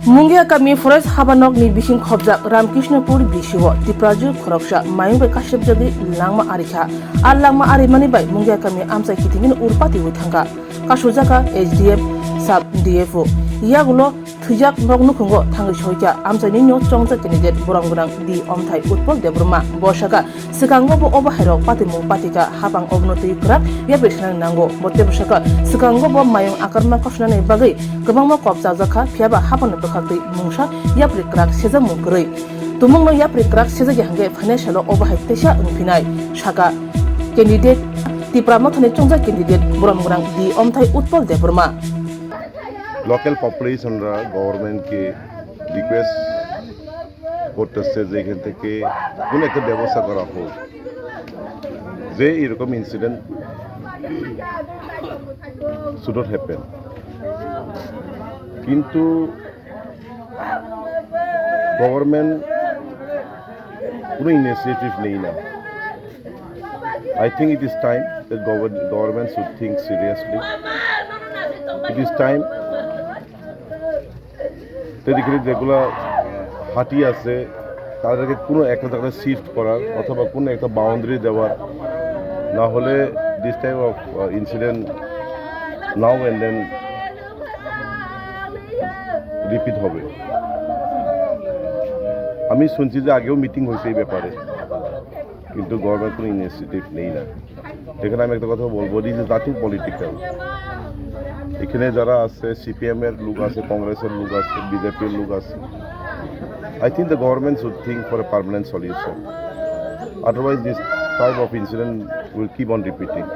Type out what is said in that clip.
Mungia kami forest habanok ni bising khobjak Ramkrishnapur bisiwo Twiprajwk khoroksa Mayung bai Kaicherebwi langma arikha al langma arimani bai mungia kami amsai kitingin urpati withanga kasujaka HDF sub DFO yagulo Bwtharjak noknukhungo thangi soika amsai nyo chongja candidate borang di Umthai Utpal debruma boshaka sikango bo obahairok patimu patika hapang obnoti krak yabesan nango bote boshaka sikango bo Mayung akarma kosnani bagai gobangma Kwthwng phiaba hapano khakti mungsa yapri krak seja mungkrei tumungno yapri krak seja hange financial overhead tesa ungfinai shaka candidate Twiprajwk chongja candidate borang di Umthai Utpal debruma local population ra government ke request করতেছে যে এখান থেকে কোন একটা ব্যবস্থা করা হোক যে এরকম ইনসিডেন্ট শুড নট হ্যাপেন কিন্তু গভর্নমেন্ট কোনো ইনিশিয়েটিভ নেই না I think it is time that government should think seriously. It is time এখানে যেগুলো হাতি আছে তাদেরকে কোনো একটা জায়গায় শিফট করার অথবা কোনো একটা বাউন্ডারি দেওয়ার না হলে this type of incident now and then repeat হবে। আমি শুনছি যে আগেও মিটিং হয়েছে এই ব্যাপারে কিন্তু গভর্নমেন্ট কোনো ইনিশিয়েটিভ নেই না। এখানে আমি একটা কথা বলবো দিস ইজ নাথিং পলিটিক্যাল। এখানে যারা আছে সিপিএম এর লোক আছে, কংগ্রেসের লোক আছে, বিজেপির লোক আছে। I think the government should think for a permanent solution. Otherwise, this type of incident will keep on repeating.